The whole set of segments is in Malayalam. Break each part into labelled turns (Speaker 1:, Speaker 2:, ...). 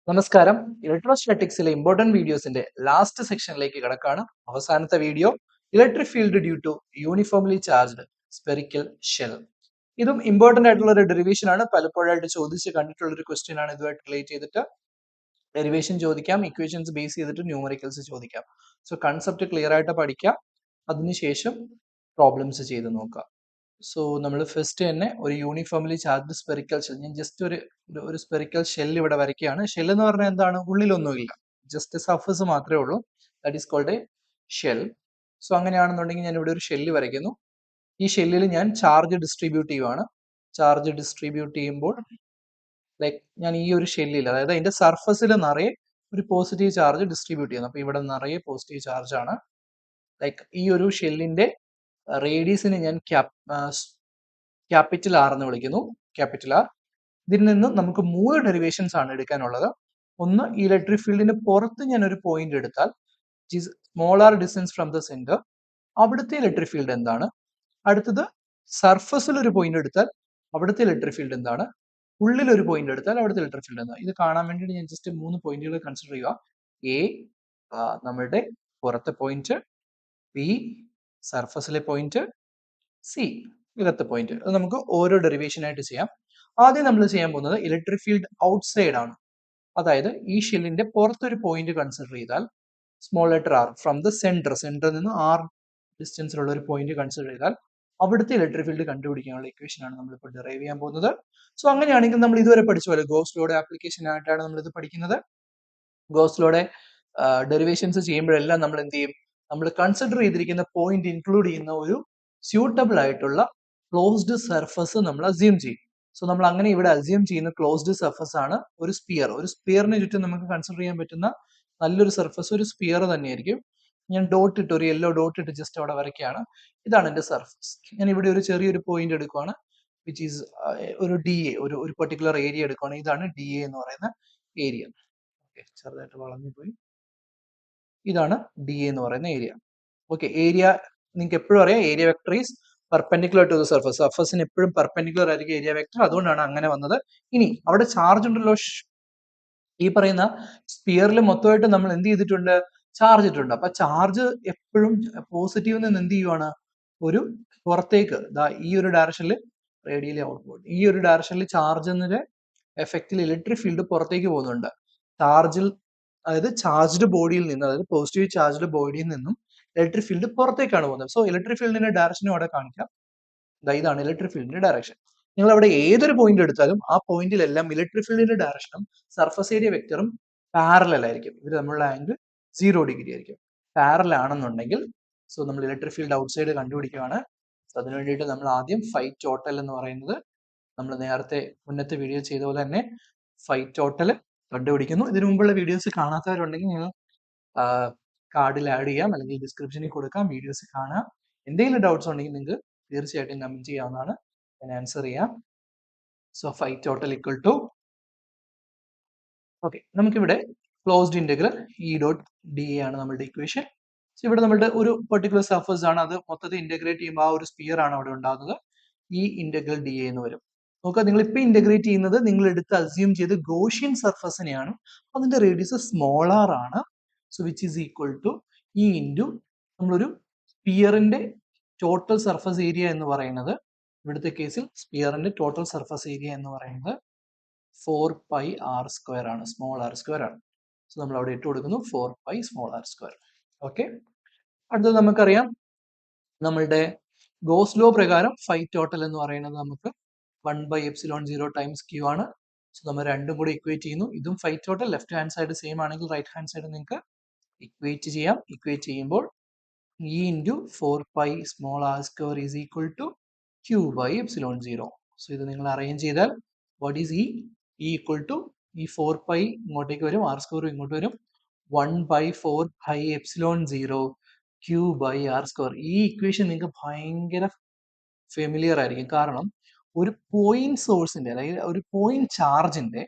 Speaker 1: നമസ്കാരം. ഇലക്ട്രോസ്റ്റാറ്റിക്സിലെ ഇമ്പോർട്ടന്റ് വീഡിയോസിന്റെ ലാസ്റ്റ് സെക്ഷനിലേക്ക് കിടക്കാണ്. അവസാനത്തെ video electric field due to uniformly charged spherical shell. ഇതും ഇമ്പോർട്ടന്റ് ആയിട്ടുള്ള ഒരു ഡെറിവേഷൻ ആണ്. പലപ്പോഴായിട്ട് ചോദിച്ച് കണ്ടിട്ടുള്ള ഒരു ക്വസ്റ്റ്യൻ ആണ്. ഇതുമായിട്ട് റിലേറ്റ് ചെയ്തിട്ട് ഡെറിവേഷൻ ചോദിക്കാം, ഇക്വേഷൻസ് ബേസ് ചെയ്തിട്ട് ന്യൂമറിക്കൽസ് ചോദിക്കാം. സോ കൺസെപ്റ്റ് ക്ലിയർ ആയിട്ട് പഠിക്കാം, അതിനുശേഷം പ്രോബ്ലംസ് ചെയ്ത് നോക്കാം. സോ നമ്മൾ ഫസ്റ്റ് തന്നെ ഒരു യൂണിഫോംലി ചാർജ്ഡ് സ്പെറിക്കൽ ഷെൽ, ഞാൻ ജസ്റ്റ് ഒരു സ്പെറിക്കൽ ഷെൽ ഇവിടെ വരയ്ക്കുകയാണ്. ഷെൽ എന്ന് പറഞ്ഞാൽ എന്താണ്? ഉള്ളിലൊന്നുമില്ല, ജസ്റ്റ് സർഫസ് മാത്രമേ ഉള്ളൂ. That is called a shell. So അങ്ങനെയാണെന്നുണ്ടെങ്കിൽ ഞാൻ ഇവിടെ ഒരു ഷെല്ല് വരയ്ക്കുന്നു. ഈ ഷെല്ലിൽ ഞാൻ ചാർജ് ഡിസ്ട്രിബ്യൂട്ട് ചെയ്യുവാണ്. ചാർജ് ഡിസ്ട്രിബ്യൂട്ട് ചെയ്യുമ്പോൾ ലൈക്ക് ഞാൻ ഈ ഒരു ഷെല്ലിൽ, അതായത് അതിന്റെ സർഫസിൽ നിറയെ ഒരു പോസിറ്റീവ് ചാർജ് ഡിസ്ട്രിബ്യൂട്ട് ചെയ്യുന്നു. അപ്പൊ ഇവിടെ നിറയെ പോസിറ്റീവ് ചാർജ് ആണ്. ലൈക്ക് ഈ ഒരു ഷെല്ലിന്റെ റേഡിയസിനെ ഞാൻ ക്യാപിറ്റൽ ആർ എന്ന് വിളിക്കുന്നു. Capital R. ഇതിൽ നിന്ന് നമുക്ക് 3 ഡെറിവേഷൻസ് ആണ് എടുക്കാനുള്ളത്. ഒന്ന്, ഇലക്ട്രിക് ഫീൽഡിന് പുറത്ത് ഞാൻ ഒരു പോയിന്റ് എടുത്താൽ, smaller distance from the centre, അവിടുത്തെ ഇലക്ട്രിക് ഫീൽഡ് എന്താണ്. അടുത്തത്, സർഫസിൽ ഒരു പോയിന്റ് എടുത്താൽ അവിടുത്തെ ഇലക്ട്രിക് ഫീൽഡ് എന്താണ്. ഉള്ളിൽ ഒരു പോയിന്റ് എടുത്താൽ അവിടുത്തെ ഇലക്ട്രിക് ഫീൽഡ് എന്താണ്. ഇത് കാണാൻ വേണ്ടിയിട്ട് ഞാൻ ജസ്റ്റ് 3 പോയിന്റുകൾ കൺസിഡർ ചെയ്യുക. എ നമ്മളുടെ പുറത്തെ പോയിന്റ്, ബി സർഫസിലെ പോയിന്റ്, സി ഇലത്തെ പോയിന്റ്. അത് നമുക്ക് ഓരോ ഡെറിവേഷൻ ആയിട്ട് ചെയ്യാം. ആദ്യം നമ്മൾ ചെയ്യാൻ പോകുന്നത് ഇലക്ട്രിക് ഫീൽഡ് ഔട്ട്സൈഡ് ആണ്. അതായത് ഈ ഷെല്ലിന്റെ പുറത്തൊരു പോയിന്റ് കൺസിഡർ ചെയ്താൽ, small letter R, from the സെന്ററിൽ നിന്ന് ആർ ഡിസ്റ്റൻസിലുള്ള ഒരു പോയിന്റ് കൺസിഡർ ചെയ്താൽ അവിടുത്തെ ഇലക്ട്രിക് ഫീൽഡ് കണ്ടുപിടിക്കാനുള്ള ഇക്വേഷൻ ആണ് നമ്മളിപ്പോൾ ഡെറൈവ് ചെയ്യാൻ പോകുന്നത്. സോ അങ്ങനെയാണെങ്കിൽ നമ്മൾ ഇതുവരെ പഠിച്ച പോലെ ഗോസ് ലോയുടെ ആപ്ലിക്കേഷൻ ആയിട്ടാണ് നമ്മൾ ഇത് പഠിക്കുന്നത്. ഗോസ് ലോയുടെ ഡെറിവേഷൻസ് ചെയ്യുമ്പോഴെല്ലാം നമ്മൾ എന്ത് ചെയ്യും? നമ്മൾ കൺസിഡർ ചെയ്തിരിക്കുന്ന പോയിന്റ് ഇൻക്ലൂഡ് ചെയ്യുന്ന ഒരു സ്യൂട്ടബിൾ ആയിട്ടുള്ള ക്ലോസ്ഡ് സർഫസ് നമ്മൾ അസ്യൂം ചെയ്യും. സോ നമ്മൾ അങ്ങനെ ഇവിടെ അസ്യൂം ചെയ്യുന്ന ക്ലോസ്ഡ് സർഫസ് ആണ് ഒരു സ്പിയർ. ഒരു സ്പിയറിന് ചുറ്റും നമുക്ക് കൺസിഡർ ചെയ്യാൻ പറ്റുന്ന നല്ലൊരു സർഫസ് ഒരു സ്പിയർ തന്നെയായിരിക്കും. ഞാൻ ഡോട്ട് ഇട്ട്, ഒരു യെല്ലോ ഡോട്ട് ഇട്ട് ജസ്റ്റ് അവിടെ വരയ്ക്കുകയാണ്. ഇതാണ് എന്റെ സർഫസ്. ഞാൻ ഇവിടെ ഒരു ചെറിയൊരു പോയിന്റ് എടുക്കുകയാണ്, വിച്ച് ഈസ് ഒരു ഡി എ, ഒരു പെർട്ടിക്കുലർ ഏരിയ എടുക്കുകയാണ്. ഇതാണ് ഡി എ എന്ന് പറയുന്ന ഏരിയ. ഓക്കെ, ചെറുതായിട്ട് വളഞ്ഞു പോയി. ഇതാണ് ഡി എ എന്ന് പറയുന്ന ഏരിയ. ഓക്കെ, ഏരിയ നിങ്ങൾക്ക് എപ്പോഴും അറിയാം, area vector is perpendicular to the surface. സർഫസിന് എപ്പോഴും പെർപെൻഡിക്കുലർ ആയിരിക്കും ഏരിയ വെക്ടർ. അതുകൊണ്ടാണ് അങ്ങനെ വന്നത്. ഇനി അവിടെ ചാർജ് ഉണ്ടല്ലോ, ഈ പറയുന്ന സ്പിയറിൽ മൊത്തമായിട്ട് നമ്മൾ എന്ത് ചെയ്തിട്ടുണ്ട്? ചാർജ് ഇട്ടിട്ടുണ്ട്. അപ്പൊ ചാർജ് എപ്പോഴും പോസിറ്റീവിൽ നിന്ന് എന്ത് ചെയ്യുവാണ്? ഒരു പുറത്തേക്ക്, ഈ ഒരു ഡയറക്ഷനിൽ റേഡിയലി ഔട്ട്വേർഡ്, ഈ ഒരു ഡയറക്ഷനിൽ ചാർജിന്റെ എഫക്റ്റിൽ ഇലക്ട്രിക് ഫീൽഡ് പുറത്തേക്ക് പോകുന്നുണ്ട്. ചാർജിൽ, അതായത് ചാർജ്ഡ് ബോഡിയിൽ നിന്ന്, അതായത് പോസിറ്റീവ് ചാർജ്ഡ് ബോഡിയിൽ നിന്നും ഇലക്ട്രിക് ഫീൽഡ് പുറത്തേക്കാണ് പോകുന്നത്. സോ ഇലക്ട്രിക് ഫീൽഡിന്റെ ഡയറക്ഷനും അവിടെ കാണിക്കാം. ഇതാണ് ഇലക്ട്രിക് ഫീൽഡിന്റെ ഡയറക്ഷൻ. നിങ്ങൾ അവിടെ ഏതൊരു പോയിന്റ് എടുത്താലും ആ പോയിന്റിലെല്ലാം ഇലക്ട്രിക് ഫീൽഡിന്റെ ഡയറക്ഷനും സർഫസ് ഏരിയ വെക്ടറും പാരലൽ ആയിരിക്കും. ഇവർ തമ്മിലുള്ള ആംഗിൾ 0 ഡിഗ്രി ആയിരിക്കും. പാരലൽ ആണെന്നുണ്ടെങ്കിൽ, സോ നമ്മൾ ഇലക്ട്രിക് ഫീൽഡ് ഔട്ട്സൈഡ് കണ്ടുപിടിക്കുകയാണ്. സോ അതിനു വേണ്ടിയിട്ട് നമ്മൾ ആദ്യം ഫൈ ടോട്ടൽ എന്ന് പറയുന്നത്, നമ്മൾ നേരത്തെ മുന്നത്തെ വീഡിയോ ചെയ്ത പോലെ തന്നെ ഫൈ ടോട്ടൽ കണ്ടുപിടിക്കുന്നു. ഇതിനു മുമ്പുള്ള വീഡിയോസ് കാണാത്തവരുണ്ടെങ്കിൽ നിങ്ങൾ കാർഡിൽ ആഡ് ചെയ്യാം, അല്ലെങ്കിൽ ഡിസ്ക്രിപ്ഷനിൽ കൊടുക്കാം. വീഡിയോസ് കാണാം. എന്തെങ്കിലും ഡൗട്ട്സ് ഉണ്ടെങ്കിൽ നിങ്ങൾക്ക് തീർച്ചയായിട്ടും കമന്റ് ചെയ്യാവുന്നതാണ്, ഞാൻ ആൻസർ ചെയ്യാം. So phi total equal to, okay, നമുക്കിവിടെ closed integral E dot d A ആണ് നമ്മളുടെ ഇക്വേഷൻ. സോ ഇവിടെ നമ്മളുടെ ഒരു പെർട്ടിക്കുലർ സർഫസ് ആണ്, അത് മൊത്തത്തിൽ ഇന്റഗ്രേറ്റ് ചെയ്യുമ്പോൾ ആ ഒരു സ്പിയർ ആണ് അവിടെ ഉണ്ടാകുന്നത്. ഈ ഇന്റഗ്രൽ ഡി എ എന്ന് വരും. നോക്കുക, നിങ്ങൾ ഇപ്പൊ ഇന്റഗ്രേറ്റ് ചെയ്യുന്നത് നിങ്ങൾ എടുത്ത് അസ്യൂം ചെയ്ത് ഗോഷ്യൻ സർഫസിനെയാണ്. അതിന്റെ റേഡിയസ് സ്മോളർ ആണ്. So which is equal to E into നമ്മളൊരു സ്പിയറിന്റെ ടോട്ടൽ സർഫസ് ഏരിയ എന്ന് പറയുന്നത്, ഇവിടുത്തെ കേസിൽ സ്പിയറിന്റെ ടോട്ടൽ സർഫസ് ഏരിയ എന്ന് പറയുന്നത് 4 പൈ ആർ സ്ക്വയർ ആണ്, സ്മോൾ ആർ സ്ക്വയർ ആണ്. സോ നമ്മൾ അവിടെ ഇട്ട് കൊടുക്കുന്നു 4 pi small R square. Okay, അടുത്തത് നമുക്കറിയാം, നമ്മളുടെ ഗോസ് ലോ പ്രകാരം ഫൈ ടോട്ടൽ എന്ന് പറയുന്നത് നമുക്ക് 1/ε0 ടൈംസ് ക്യൂ ആണ്. സോ നമ്മൾ രണ്ടും കൂടി ഇക്വേറ്റ് ചെയ്യുന്നു. ഇതും phi total, left hand side same ആണെങ്കിൽ റൈറ്റ് ഹാൻഡ് സൈഡ് നിങ്ങൾക്ക് ഇക്വേറ്റ് ചെയ്യാം. ഇക്വേറ്റ് ചെയ്യുമ്പോൾ E into 4 pi small R square is equal to Q/ε0. So ഇത് നിങ്ങൾ അറേഞ്ച് ചെയ്താൽ what is E equal to, ഈ 4 പൈ ഇങ്ങോട്ടേക്ക് വരും, ആർ സ്ക്വയർ ഇങ്ങോട്ട് വരും, 1/4πε0 Q/r². ഈ ഇക്വേഷൻ നിങ്ങൾക്ക് ഭയങ്കര ഫെമിലിയർ ആയിരിക്കും. കാരണം ഒരു പോയിന്റ് സോഴ്സിന്റെ, അതായത് ഒരു പോയിന്റ് ചാർജിന്റെ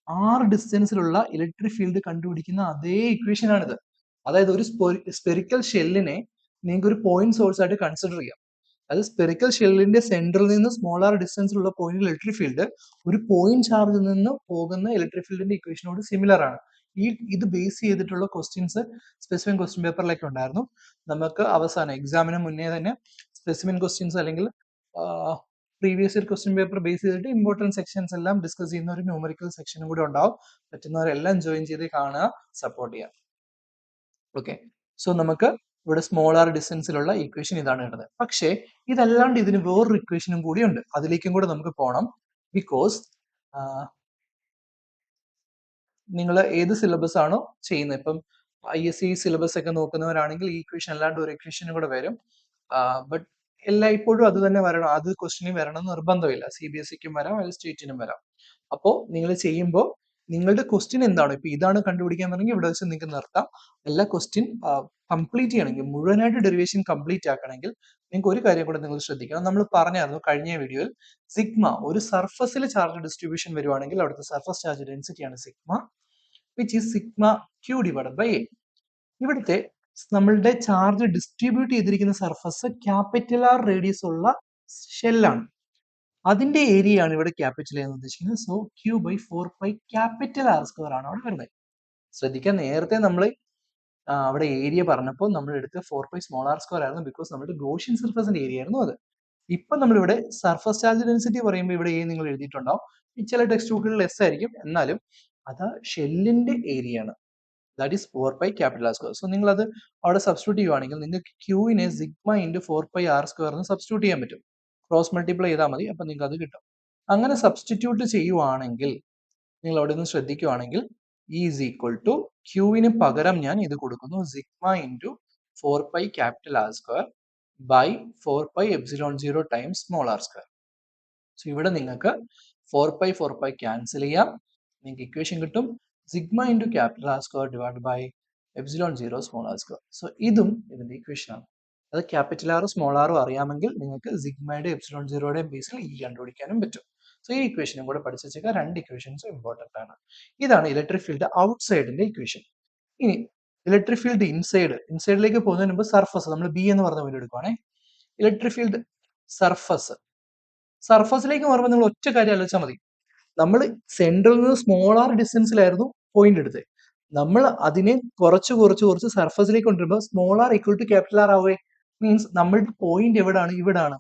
Speaker 1: ആർ ഡിസ്റ്റൻസിലുള്ള ഇലക്ട്രിക് ഫീൽഡ് കണ്ടുപിടിക്കുന്ന അതേ ഇക്വേഷൻ ആണിത്. അതായത് ഒരു സ്പെറിക്കൽ ഷെല്ലിനെ നിങ്ങൾക്ക് ഒരു പോയിന്റ് സോഴ്സ് ആയിട്ട് കൺസിഡർ ചെയ്യാം. അത് സ്പെറിക്കൽ ഷെല്ലിന്റെ സെന്ററിൽ നിന്ന് സ്മോൾ ആർ ഡിസ്റ്റൻസിലുള്ള പോയിന്റിൽ ഇലക്ട്രിക് ഫീൽഡ് ഒരു പോയിന്റ് ചാർജിൽ നിന്ന് പോകുന്ന ഇലക്ട്രിക് ഫീൽഡിന്റെ ഇക്വേഷനോട് സിമിലർ ആണ്. ഇത് ബേസ് ചെയ്തിട്ടുള്ള ക്വസ്റ്റ്യൻസ് സ്പെസിഫിക് ക്വസ്റ്റ്യൻ പേപ്പറിലേക്ക് ഉണ്ടായിരുന്നു. നമുക്ക് അവസാനം എക്സാമിന് മുന്നേ തന്നെ സ്പെസിഫിക് ക്വസ്റ്റ്യൻസ് അല്ലെങ്കിൽ previous year question paper base ചെയ്തിട്ട് ഇമ്പോർട്ടൻറ്റ് സെക്ഷൻസ് എല്ലാം ഡിസ്കസ് ചെയ്യുന്ന ഒരു ന്യൂമറിക്കൽ സെക്ഷനും കൂടെ ഉണ്ടാവും. പറ്റുന്നവരെല്ലാം ജോയിൻ ചെയ്ത് കാണുക, സപ്പോർട്ട് ചെയ്യുക. ഓക്കെ, സോ നമുക്ക് ഇവിടെ സ്മോൾ ആർ ഡിസ്റ്റൻസിലുള്ള ഇക്വേഷൻ ഇതാണ് ഉള്ളത്. പക്ഷേ ഇതല്ലാണ്ട് ഇതിന് വേറൊരു ഇക്വേഷനും കൂടി ഉണ്ട്, അതിലേക്കും കൂടെ നമുക്ക് പോകണം. ബിക്കോസ് നിങ്ങൾ ഏത് സിലബസ് ആണോ ചെയ്യുന്നത്, ഇപ്പം ISC സിലബസ് ഒക്കെ നോക്കുന്നവരാണെങ്കിൽ ഈ ഇക്വേഷൻ അല്ലാണ്ട് ഒരു ഇക്വേഷനും കൂടെ വരും. ബട്ട് എല്ലായ്പ്പോഴും അത് തന്നെ വരണം, അത് ക്വസ്റ്റ്യനിൽ വരണം എന്ന് നിർബന്ധമില്ല. CBSEക്കും വരാം, അല്ലെങ്കിൽ സ്റ്റേറ്റിനും വരാം. അപ്പോൾ നിങ്ങൾ ചെയ്യുമ്പോൾ നിങ്ങളുടെ ക്വസ്റ്റ്യൻ എന്താണോ, ഇപ്പൊ ഇതാണ് കണ്ടുപിടിക്കാൻ പറഞ്ഞെങ്കിൽ ഇവിടെ വെച്ച് നിങ്ങൾക്ക് നിർത്താം. എല്ലാ ക്വസ്റ്റ്യൻ കംപ്ലീറ്റ് ചെയ്യണമെങ്കിൽ, മുഴുവനായിട്ട് ഡെറിവേഷൻ കംപ്ലീറ്റ് ആക്കണമെങ്കിൽ നിങ്ങൾക്ക് ഒരു കാര്യം കൂടെ നിങ്ങൾ ശ്രദ്ധിക്കണം. നമ്മൾ പറഞ്ഞായിരുന്നു കഴിഞ്ഞ വീഡിയോയിൽ, സിഗ്മ ഒരു സർഫസിൽ ചാർജ് ഡിസ്ട്രിബ്യൂഷൻ വരുവാണെങ്കിൽ അവിടുത്തെ സർഫസ് ചാർജ് ഡെൻസിറ്റിയാണ് sigma, which is sigma Q divided by A. ഇവിടുത്തെ നമ്മളുടെ ചാർജ് ഡിസ്ട്രിബ്യൂട്ട് ചെയ്തിരിക്കുന്ന സർഫസ് ക്യാപിറ്റൽ ആർ റേഡിയസ് ഉള്ള ഷെല്ലാണ്. അതിന്റെ ഏരിയ ആണ് ഇവിടെ ക്യാപിറ്റൽ എന്ന് ഉദ്ദേശിക്കുന്നത്. So Q by 4π capital R square ആണ് അവിടെ വരുന്നത്. ശ്രദ്ധിക്കാൻ, നേരത്തെ നമ്മൾ അവിടെ ഏരിയ പറഞ്ഞപ്പോൾ നമ്മൾ എടുത്ത 4π സ്മോൾ ആർ സ്ക്വയർ ആയിരുന്നു, ബിക്കോസ് നമ്മുടെ ഗോഷ്യൻ സർഫസിന്റെ ഏരിയ ആയിരുന്നു അത്. ഇപ്പൊ നമ്മളിവിടെ സർഫസ് ചാർജ് ഡെൻസിറ്റി പറയുമ്പോൾ ഇവിടെ നിങ്ങൾ എഴുതിയിട്ടുണ്ടാവും. ചില ടെക്സ്റ്റ് ബുക്കുകളിൽ എസ് ആയിരിക്കും, എന്നാലും അത് ഷെല്ലിന്റെ ഏരിയ ആണ്. That is 4π capital R square. So നിങ്ങൾ അത് അവിടെ സബ്സ്റ്റിറ്റ്യൂട്ട് ചെയ്യുവാണെങ്കിൽ നിങ്ങൾക്ക് ക്യൂവിനെ സിഗ്മ ഇൻറ്റു 4π ആർ സ്ക്വയർ എന്ന് സബ്സ്റ്റിറ്റ്യൂട്ട് ചെയ്യാൻ പറ്റും. ക്രോസ് മൾട്ടിപ്ലൈ ചെയ്താൽ മതി, അപ്പൊ നിങ്ങൾക്ക് അത് കിട്ടും. അങ്ങനെ സബ്സ്റ്റിറ്റ്യൂട്ട് ചെയ്യുവാണെങ്കിൽ, നിങ്ങൾ അവിടെ നിന്ന് ശ്രദ്ധിക്കുവാണെങ്കിൽ, ഈസ് ഈക്വൽ ടു ക്യൂവിന് പകരം ഞാൻ ഇത് കൊടുക്കുന്നു, sigma into 4π capital R square by 4π epsilon 0 times small R square. So ഇവിടെ നിങ്ങൾക്ക് 4π ക്യാൻസൽ ചെയ്യാം, നിങ്ങൾക്ക് ഇക്വേഷൻ കിട്ടും sigma into capital R square divide by epsilon 0 small R square. So ഇതും ഇതിന്റെ ഇക്വേഷൻ ആണ്. അത് ക്യാപിറ്റൽ ആറും സ്മോൾ ആറും അറിയാമെങ്കിൽ നിങ്ങൾക്ക് സിഗ്മയുടെ എപ്സിലോൺ 0യുടെ ബേസിൽ കണ്ടുപിടിക്കാനും പറ്റും. സോ ഈ ഇക്വേഷനും കൂടെ പഠിച്ചു വെച്ചേക്കാം. രണ്ട് ഇക്വേഷൻസും ഇമ്പോർട്ടന്റ് ആണ്. ഇതാണ് ഇലക്ട്രിക് ഫീൽഡ് ഔട്ട് സൈഡിന്റെ ഇക്വേഷൻ. ഇനി ഇലക്ട്രിക് ഫീൽഡ് ഇൻസൈഡിലേക്ക് പോകുന്നതിന് മുമ്പ് സർഫസ്, നമ്മൾ ബി എന്ന് പറഞ്ഞ പോലെ എടുക്കുവാണേ. ഇലക്ട്രിക് ഫീൽഡ് സർഫസിലേക്ക് മാറുമ്പോൾ നിങ്ങൾ ഒറ്റ കാര്യം ആലോചിച്ചാൽ മതി. നമ്മൾ സെൻട്രൽ നിന്ന് സ്മോൾ ആർ ഡിസ്റ്റൻസിലായിരുന്നു പോയിന്റ് എടുത്തത്. നമ്മൾ അതിനെ കുറച്ച് സർഫസിലേക്ക് കൊണ്ടുവരുമ്പോൾ small R equal to capital R ആവേ. മീൻസ് നമ്മളുടെ പോയിന്റ് എവിടാണ്? ഇവിടാണ്.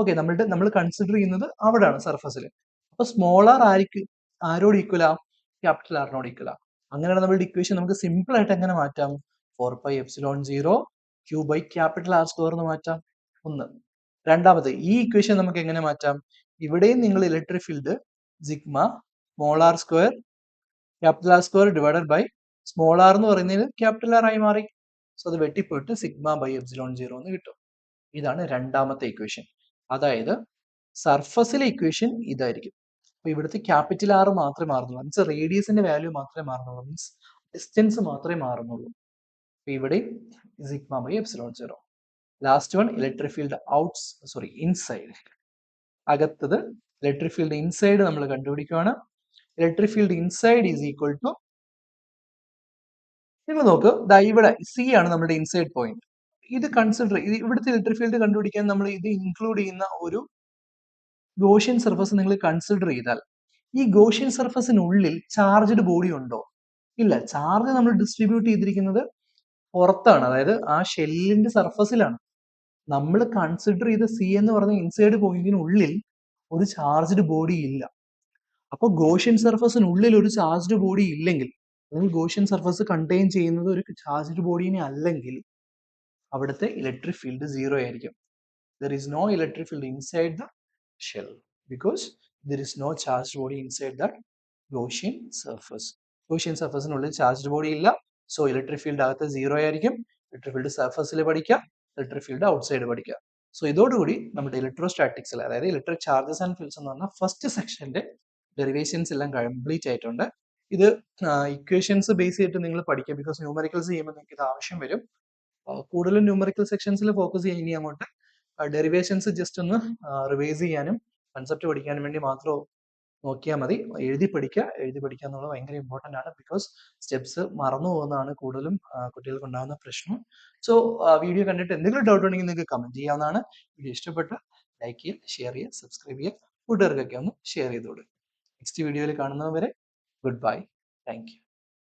Speaker 1: ഓക്കെ, നമ്മൾ കൺസിഡർ ചെയ്യുന്നത് അവിടാണ് സർഫസിൽ. അപ്പൊ സ്മോൾ ആർ ആരോട് ഈക്വലാ? ക്യാപിറ്റൽ ആറിനോട് ഈക്വലാ. അങ്ങനെയാണ് നമ്മളുടെ ഇക്വേഷൻ നമുക്ക് സിമ്പിൾ ആയിട്ട് എങ്ങനെ മാറ്റാം? 4π epsilon 0 Q by capital R square എന്ന് മാറ്റാം. ഒന്ന്. രണ്ടാമത്, ഈ ഇക്വേഷൻ നമുക്ക് എങ്ങനെ മാറ്റാം? ഇവിടെയും നിങ്ങൾ electric field sigma small R square capital R square divided by small R എന്ന് പറയുന്നത് ക്യാപിറ്റൽ ആർ ആയി മാറി. സോ അത് വെട്ടിപ്പോയിട്ട് സിഗ്മ ബൈ എപ്സിലോൺ 0 എന്ന് കിട്ടും. ഇതാണ് രണ്ടാമത്തെ ഇക്വേഷൻ. അതായത് സർഫസിലെ ഇക്വേഷൻ ഇതായിരിക്കും. അപ്പൊ ഇവിടുത്തെ ക്യാപിറ്റൽ ആർ മാത്രമേ മാറുന്നുള്ളൂ, മീൻസ് റേഡിയസിന്റെ വാല്യൂ മാത്രമേ മാറുന്നുള്ളൂ, മീൻസ് ഡിസ്റ്റൻസ് മാത്രമേ മാറുന്നുള്ളൂ. അപ്പൊ ഇവിടെ sigma by epsilon 0. Last one electric field inside. അകത്തത് ഇലക്ട്രിക് ഫീൽഡ് ഇൻസൈഡ് നമ്മൾ കണ്ടുപിടിക്കുകയാണ്. Electric field inside is equal to, നിങ്ങൾ നോക്ക്, ഇവിടെ സി ആണ് നമ്മുടെ ഇൻസൈഡ് പോയിന്റ്. ഇത് ഇവിടുത്തെ ഇലക്ട്രിക് ഫീൽഡ് കണ്ടുപിടിക്കാൻ നമ്മൾ ഇത് ഇൻക്ലൂഡ് ചെയ്യുന്ന ഒരു ഗോഷ്യൻ സർഫസ് നിങ്ങൾ കൺസിഡർ ചെയ്താൽ, ഈ ഗോഷ്യൻ സർഫസിനുള്ളിൽ ചാർജ്ഡ് ബോഡി ഉണ്ടോ? ഇല്ല. ചാർജ് നമ്മൾ ഡിസ്ട്രിബ്യൂട്ട് ചെയ്തിരിക്കുന്നത് പുറത്താണ്, അതായത് ആ ഷെല്ലിന്റെ സർഫസിലാണ്. നമ്മൾ കൺസിഡർ ചെയ്ത സി എന്ന് പറഞ്ഞ ഇൻസൈഡ് പോയിന്റിനുള്ളിൽ ഒരു ചാർജ്ഡ് ബോഡി ഇല്ല. അപ്പോൾ ഗോഷ്യൻ സർഫസിനുള്ളിൽ ഒരു ചാർജ്ഡ് ബോഡി ഇല്ലെങ്കിൽ, അല്ലെങ്കിൽ ഗോഷ്യൻ സർഫസ് കണ്ടെയ്ൻ ചെയ്യുന്നത് ഒരു ചാർജ്ഡ് ബോഡീനെ അല്ലെങ്കിൽ, അവിടുത്തെ ഇലക്ട്രിക് ഫീൽഡ് 0 ആയിരിക്കും. There is no electric field inside the shell because there is no charged body inside that Gaussian surface. Gaussian സർഫസിനുള്ളിൽ ചാർജ്ഡ് ബോഡി ഇല്ല. സോ ഇലക്ട്രിക് ഫീൽഡ് അകത്ത് 0 ആയിരിക്കും. ഇലക്ട്രിക് ഫീൽഡ് സർഫസിൽ പഠിക്കുക, ഇലക്ട്രിക് ഫീൽഡ് ഔട്ട്സൈഡ് പഠിക്കുക. സോ ഇതോടുകൂടി നമ്മുടെ ഇലക്ട്രോസ്റ്റാറ്റിക്സിൽ, അതായത് ഇലക്ട്രിക് ചാർജസ് ആൻഡ് ഫീൽഡ്സ് എന്ന് പറഞ്ഞ ഫസ്റ്റ് സെക്ഷന്റെ ഡെറിവേഷൻസ് എല്ലാം കംപ്ലീറ്റ് ആയിട്ടുണ്ട്. ഇത് ഇക്വേഷൻസ് ബേസ് ചെയ്തിട്ട് നിങ്ങൾ പഠിക്കുക, ബിക്കോസ് ന്യൂമറിക്കൽസ് ചെയ്യുമ്പോൾ നിങ്ങൾക്ക് ഇത് ആവശ്യം വരും. കൂടുതലും ന്യൂമറിക്കൽ സെക്ഷൻസിൽ ഫോക്കസ് ചെയ്യാൻ ഇനി അങ്ങോട്ട് ഡെറിവേഷൻസ് ജസ്റ്റ് ഒന്ന് റിവൈസ് ചെയ്യാനും കൺസെപ്റ്റ് പഠിക്കാനും വേണ്ടി മാത്രം നോക്കിയാൽ മതി. എഴുതി പഠിക്കുക എന്നുള്ളത് ഭയങ്കര ഇമ്പോർട്ടൻ്റ് ആണ്. ബിക്കോസ് സ്റ്റെപ്സ് മറന്നു പോകുന്നതാണ് കൂടുതലും കുട്ടികൾക്ക് ഉണ്ടാകുന്ന പ്രശ്നം. സോ വീഡിയോ കണ്ടിട്ട് എന്തെങ്കിലും ഡൗട്ട് ഉണ്ടെങ്കിൽ നിങ്ങൾക്ക് കമന്റ് ചെയ്യാവുന്നതാണ്. വീഡിയോ ഇഷ്ടപ്പെട്ട ലൈക്ക് ചെയ്യുക, ഷെയർ ചെയ്യുക, സബ്സ്ക്രൈബ് ചെയ്യുക, കൂട്ടുകാർക്കൊക്കെ ഒന്ന് ഷെയർ ചെയ്തോളൂ. നെക്സ്റ്റ് വീഡിയോയിൽ കാണുന്നവരെ ഗുഡ് ബൈ. Thank you.